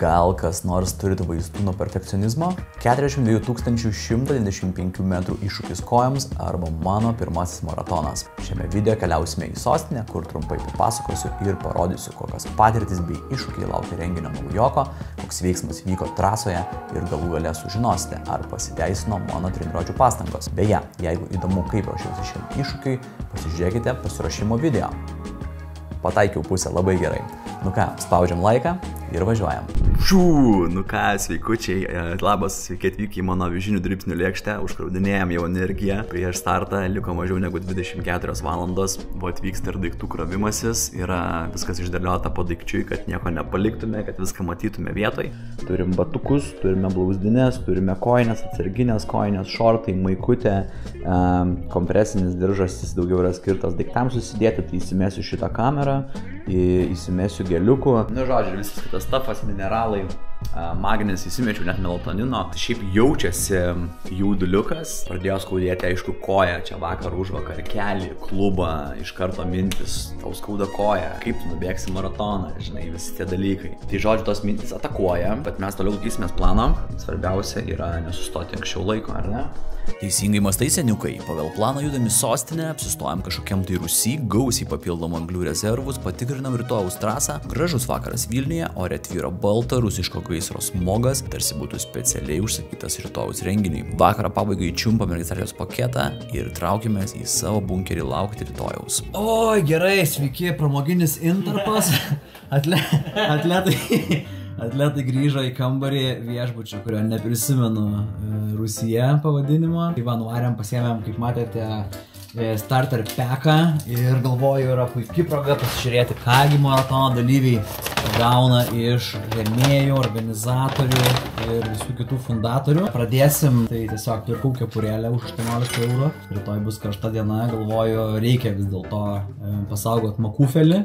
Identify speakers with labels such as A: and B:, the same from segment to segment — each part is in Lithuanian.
A: Gal kas nors turite vaistų nuo perfekcionizmo? 42 195 metrų iššūkis kojoms arba mano pirmasis maratonas. Šiame video keliausime į sostinę, kur trumpai papasakosiu ir parodysiu, kokios patirtis bei iššūkiai laukia renginio naujoko, koks veiksmas vyko trasoje ir galų gale sužinosite, ar pasiteisino mano treniruočių pastangos. Beje, jeigu įdomu, kaip ruošiausi šiam iššūkiui, pasižiūrėkite pasiruošimo video. Pataikiau pusę labai gerai. Nu ką, spaudžiam laiką ir važiuojam. Nu ką, sveikučiai, labas, sveiki atvykę į mano avižinių dribsnių lėkštę, užkraudinėjom jau energiją. Prieš startą liko mažiau negu 24 valandos, atvyksta ir daiktų krovimasis, yra viskas išdėliota po daikčiui, kad nieko nepaliktume, kad viską matytume vietoj. Turim batukus, turime blauzdines, turime kojines, atsarginės kojines, šortai, maikutė, kompresinis diržas, jis daugiau yra skirtas daiktams susidėti, tai įsimesiu šitą kamerą, įsimesiu geliukų. Nu žodžiu, visas kitas stafas, mineralai, magnis, įsimečiau net melatonino. Šiaip jaučiasi jauduliukas, pradėjo skaudėti, aišku, koją, čia vakar užvakar, kelį, klubą, iš karto mintis, tau skauda koja, kaip tu nubėgsi maratoną, žinai, visi tie dalykai. Tai žodžiu, tos mintis atakuoja, bet mes toliau laikysimės plano, svarbiausia yra nesustoti anksčiau laiko, ar ne? Teisingai mastai, seniukai. Pagal planą judami sostinę, apsistojam kažkokiam tai Rusy, gausiai papildom anglių rezervus, patikrinam rytojaus trasą. Gražus vakaras Vilniuje, ore tvyro baltarusiško gaisro smogas, tarsi būtų specialiai užsakytas rytojaus renginiui. Vakarą pabaigai čiumpam registracijos paketą ir traukimės į savo bunkerį laukti rytojaus. Oi, gerai, sveiki, pramoginis intarpas. Atletai grįžo į kambarį viešbučio, kurio neprisimenu Rusyje pavadinimo. Tai va, nuvarėm, pasiėmėm, kaip matėte, starter packą ir galvoju, yra puikiai proga pasižiūrėti, kągi maratono dalyviai gauna iš rėmėjų, organizatorių ir visų kitų fundatorių. Pradėsim, tai tiesiog pirkau kepurėlę už 18 €. Rytoj bus karšta diena, galvoju, reikia vis dėlto pasaugot makufelį.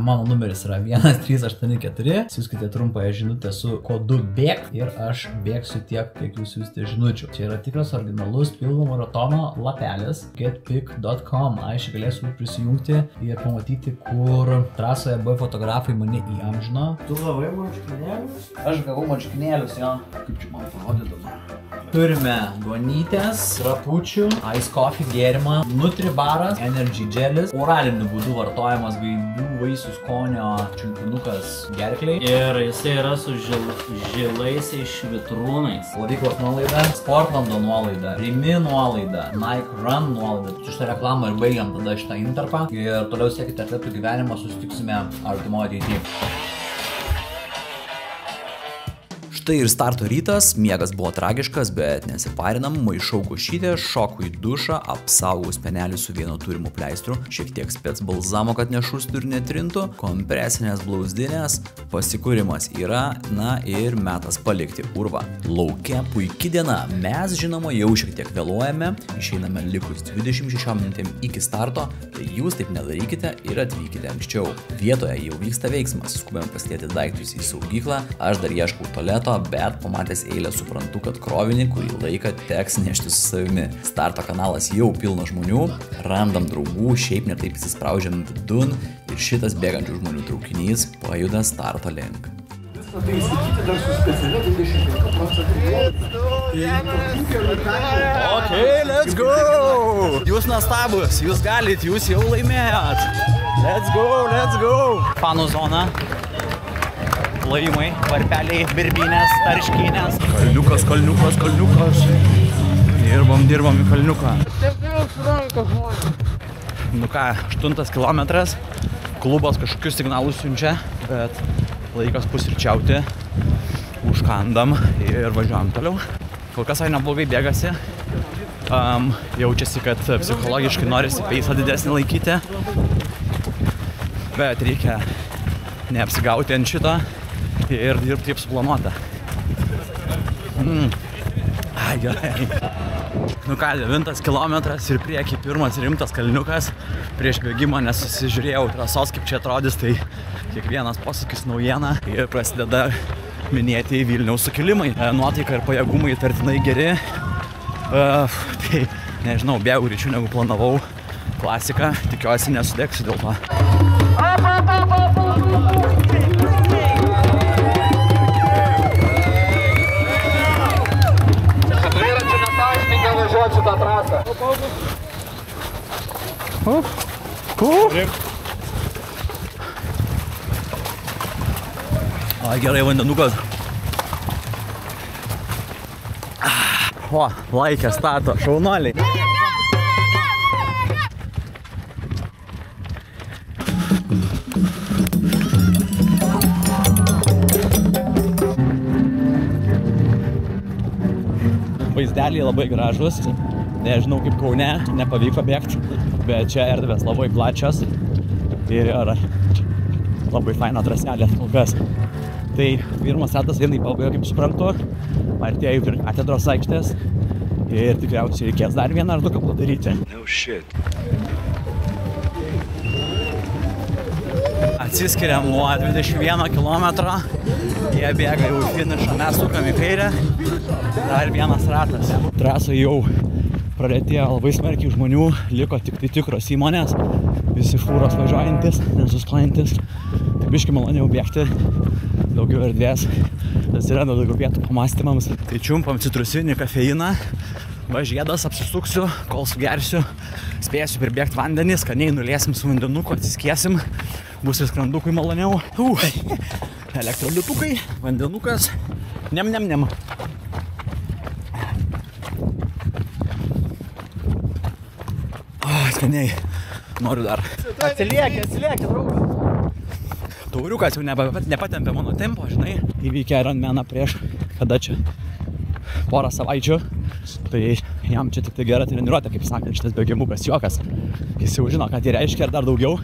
A: Mano numeris yra 1384. Siųskite trumpąją žinutę su kodu BEG ir aš bėgsiu tiek, kiek jūs siūsite žinučių. Čia yra tikras originalus pilno maratono lapelis getpic.com. Aš galėsiu prisijungti ir pamatyti, kur trasoje B fotografai mane įamžino. Tu gavai marškinėlius? Aš gavau marškinėlius, jo. Kaip čia man parodė dabar? Turime duonytės, rapučių, ice coffee gėrimą, nutribaras, energy gelis, oraliniu būdu vartojamas gaidų vaisių skonio čiulpinukas gerkliai. Ir jisai yra su žilaisiais švitrūnais. Plovyklos nuolaida, Sportlando nuolaida, Rimi nuolaida, Nike Run nuolaida. Su šitą reklamą ir baigiam tada šitą intarpą. Ir toliau siekite atletų gyvenimą, susitiksime artimo ateityje. Štai ir starto rytas, miegas buvo tragiškas, bet nesiparinam, maišau košytę, šoku į dušą, apsaugau spenelį su vienu turimu pleistru, šiek tiek spec balzamo, kad nešustų ir netrintų, kompresinės blauzdinės, pasikūrimas yra, na ir metas palikti urvą. Lauke puiki diena, mes žinoma jau šiek tiek vėluojame, išeiname likus 26 minutėm iki starto, tai jūs taip nedarykite ir atvykite anksčiau. Vietoje jau vyksta veiksmas, skubėm pasidėti daiktus į saugyklą, aš dar ieškau tualeto, bet pamatęs eilę suprantu, kad krovinį kurį laiką teks nešti su savimi. Starto kanalas jau pilna žmonių, randam draugų, šiaip netaip įsispraudžiam vidun ir šitas bėgančių žmonių traukinys pajuda starto link.
B: Tai įsigyti dar su specialia 25%.
A: Ok, let's go! Jūs nuostabus, jūs galit, jūs jau laimėjot. Let's go, let's go! Fanų zona. Laimai, varpeliai, birbinės, tarškinės. Kalniukas, kalniukas, kalniukas. Dirbam į kalniuką. Nu ką, 8 kilometras. Klubas kažkokius signalus siunčia, bet laikas pusryčiauti. Užkandam ir važiuojam toliau. Kol kas neblogai bėgasi. Jaučiasi, kad psichologiškai norisi peisą didesnį laikyti. Bet reikia neapsigauti ant šito ir dirbti kaip suplanuota. Gerai. Nu ką, 9 kilometras ir prieki pirmas rimtas kalniukas. Prieš bėgimą nesusižiūrėjau trasos, kaip čia atrodys, tai kiekvienas posūkis naujiena. Ir prasideda minėti Vilniaus sukilimai. Nuotaika ir pajėgumai tartinai geri. Tai nežinau, bėgau greičiau negu planavau. Klasika, tikiuosi nesudegsiu dėl to. O, gerai vandenukas. O, laikė stato, šaunuoliai. Vaizdeliai labai gražus. Nežinau kaip Kaune, nepavyko bėgti, bet čia erdvės labai plačios ir yra labai faina traselė kol kas. Tai pirmas ratas vienai pabaigo, kaip suprantu, artėju prie katedros aikštės ir tikriausiai reikės dar vieną ar du ką padaryti.
C: No shit.
A: Atsiskiriam nuo 21 kilometro, jie bėga jau į finišą, mes sukam į kairę, dar vienas ratas. Trasą jau pralėtėjo labai smarkiai žmonių, liko tik tai tikros įmonės, visi fūros važiuojantis, nesustojantis. Tai biški maloniau bėgti, daugiau erdvės, atsiranda daugiau vietų pamastymams. Tai čiumpam citrusinį kafeiną, žiedas apsisuksiu, kol sugersiu, spėsiu prirbėgti vandenį, skaniai nuliesim su vandenuku, atsiskiesim, bus ir skrandukui maloniau. Elektrolitukai, vandenukas, nem. Skaniai, noriu dar.
B: Atsiliekė, draugas.
A: Tauriukas jau nepatempė mano tempo, žinai. Įvykė Ironmaną prieš, kada čia, porą savaičių. Tai jam čia tik tai gera treniruotė, kaip sakant, šitas bėgimukas juokas. Jis jau žino, ką tai reiškia ir dar daugiau.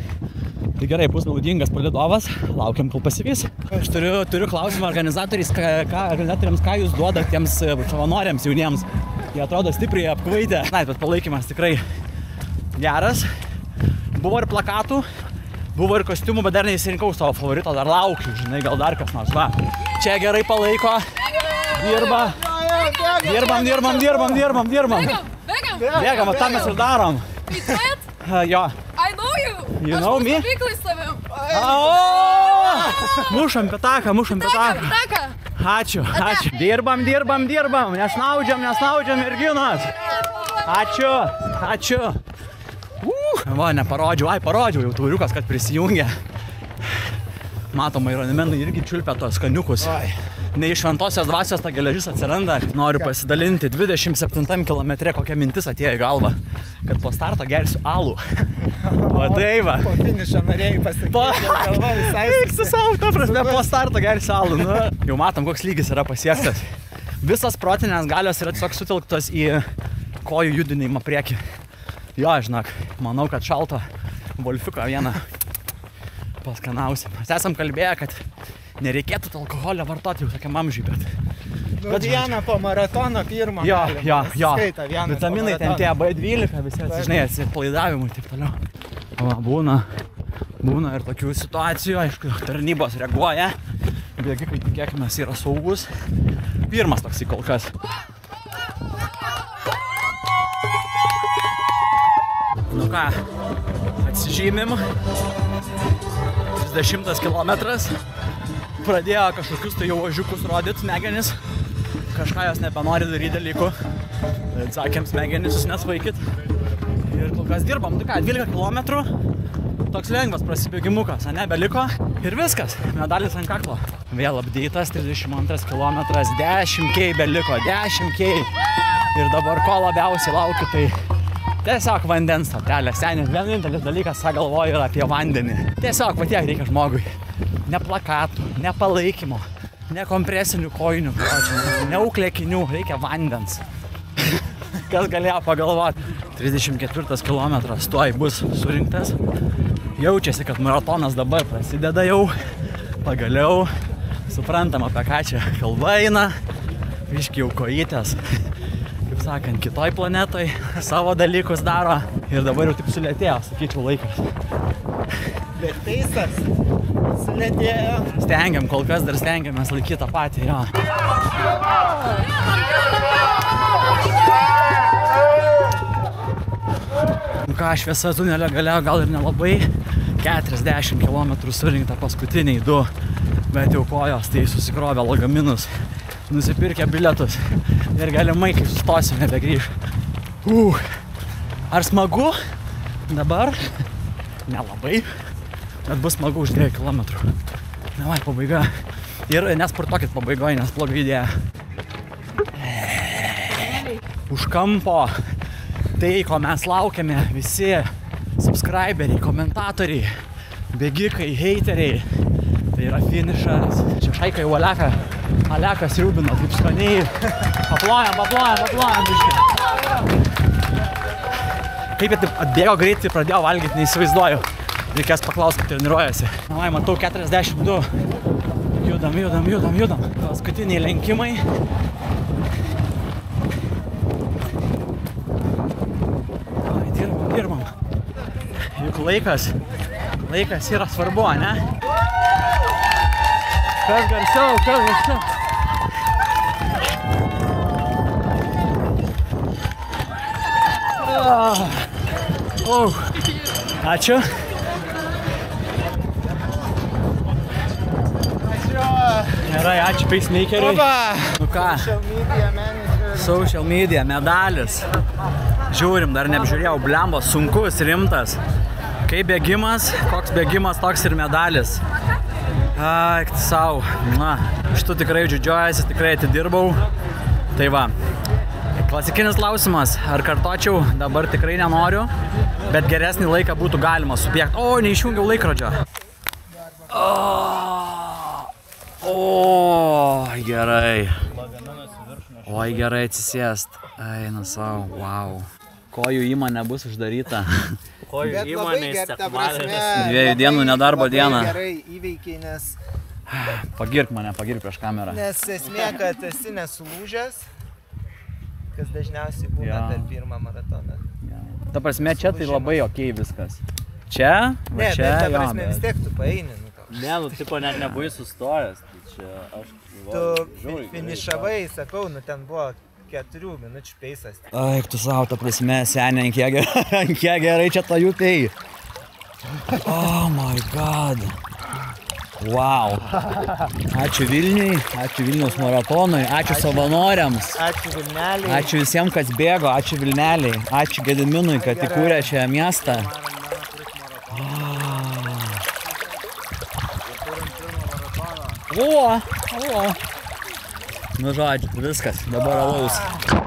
A: Tai gerai, bus naudingas palydovas, laukiam, kol pasivys. Aš turiu klausimą organizatoriams, ką jūs duodat tiems savanoriams jauniems. Jie atrodo stipriai apkvaitę. Na, bet palaikymas tikrai geras. Buvo ir plakatų, buvo ir kostiumų, bet dar neįsirinkau savo favorito, dar laukiu, žinai, gal dar kas nors. Va, čia gerai palaiko, dirba. Dirbam. Bėgam, tą mes ir darom. Jo.
D: I know you.
A: You know me?
D: Aš stovyklai su tavim.
A: Mušam petaką. Ačiū. Dirbam. Nesnaudžiam merginos. Ačiū. Va, neparodžiau. Parodžiau jau tauriukas, kad prisijungia. Matoma, Ironmenai irgi čiulpia tos skaniukus. Ne iš šventosios dvasios ta geležis atsiranda. Noriu pasidalinti 27 kilometre, kokia mintis atėjo į galvą, kad po starto gersiu alų. O tai va.
B: Po finišo norėjai pasakyti, galva visai.
A: Eiksi savo, ta prasme, po starto gersiu alų. Nu, jau matom, koks lygis yra pasiektas. Visas protinės galios yra tiesiog sutelktos į kojų judinimą priekį. Jo, žinok, manau, kad šalto volfiuką vieną paskanausim. Mes esam kalbėję, kad nereikėtų alkoholio vartoti jau tokiam amžiui, bet
B: Vieną po maratono pirmą.
A: Jo. Vitaminai ten tie B12, visi žinai, atsipalaidavimui ir taip toliau. Va, būna ir tokių situacijų, aišku, tarnybos reaguoja. Bėgikai, tikėkime, yra saugus. Pirmas toks kol kas. Nu ką, atsižymim. 30 kilometras. Pradėjo kažkokius tai jau ožiukus rodyti smegenis. Kažką jos nebenori daryti dalykų. Sakėm, smegenis jūs nesvaikit. Ir kol kas dirbam. Tai ką, 12 kilometrų. Toks lengvas prasibėgimukas, nebeliko. Ir viskas. Medalis ant kaklo. Vėl apdėtas, 32 kilometras. 10K beliko, 10K. Ir dabar ko labiausiai laukiu, tai tiesiog vandens stotelė. Senis, vienintelis dalykas, ką galvoju, yra apie vandenį. Tiesiog va tiek reikia žmogui. Ne plakatų, ne palaikymo, ne kompresinių kojinių, ne uklėkinių, reikia vandens. Kas galėjo pagalvoti? 34 kilometras tuoj bus surinktas. Jaučiasi, kad maratonas dabar prasideda jau. Pagaliau suprantam, apie ką čia kalba eina. Biški jau kojytės, kaip sakant, kitoj planetoj savo dalykus daro. Ir dabar jau taip sulėtėjo, sakyčiau, laikas.
B: Bet teisas sulėtėjo.
A: Stengiam, kol kas dar stengiamės laikyti tą patį, jo. Nu ką, šviesa tunelio gale gal ir nelabai. 40 km surinkta paskutiniai 2, bet jau kojos tai susikrovė lagaminus, nusipirkę bilietus ir galimai, kai sustosim, nebegrįš. Ar smagu?
C: Dabar nelabai, bet bus smagu už 2 kilometrų. Davai, pabaiga. Ir nesportuokit pabaigoje, nes bloga idėja. Už kampo tai, ko mes laukiame, visi subscriberiai, komentatoriai, bėgikai, heiteriai. Tai yra finišas. Čia Šaikai jau Alekas Riubino, kaip skaniai. Paplojam, biškai. Kaip jie taip atbėgo greitai, pradėjo valgyti, neįsivaizduoju. Reikės paklausti, kaip treniruojasi. Na, matau 42. Judam. Paskutiniai lenkimai. Dirbam. Juk laikas yra svarbu, ne? Kas garsiau. Ačiū. Gerai, ačiū pacemakeriai. Nu ką? Social media, medalis. Žiūrim, dar neapžiūrėjau, blembo, sunkus, rimtas. Kaip bėgimas, koks bėgimas, toks ir medalis. Ak, sau. Na, šitų tikrai džiudžiuojasi, tikrai atidirbau. Tai va. Klasikinis klausimas, ar kartočiau, dabar tikrai nenoriu, bet geresnį laiką būtų galima subėgti. O, neišjungiau laikrodžio. O, gerai. Oi, gerai atsisėst. Eina savo, wow. Kojų įmonė bus uždaryta.
B: Kojų įmonė sekmadienis.
C: 2 dienų nedarbo diena.
B: Gerai įveikiai, nes...
C: Pagirk mane, pagirk prieš kamerą.
B: Nes esmė, kad esi nesulūžęs, kas dažniausiai būna per pirmą maratoną.
C: Ta prasme, čia tai labai okei viskas. Čia, va
B: Ne,
C: čia,
B: bet ta
C: jo,
B: prasme vis tiek tu paeini.
D: Ne, nu, tipo, net nebuvai sustojęs. Tai čia aš...
B: Tu finišavai, sakau, nu ten buvo 4 minučių peisas.
C: Ai, tu savo, ta prasme, senė, ant kiek gerai čia ta jūtėjai. Oh my god. Wow. Ačiū Vilniui, ačiū Vilniaus maratonui, ačiū savanoriams.
B: Ačiū Vilneliai.
C: Ačiū visiems, kas bėgo, ačiū Vilneliai, ačiū Gediminui, kad įkūrė šią miestą. O. Nu žodžiu, viskas, dabar alaus.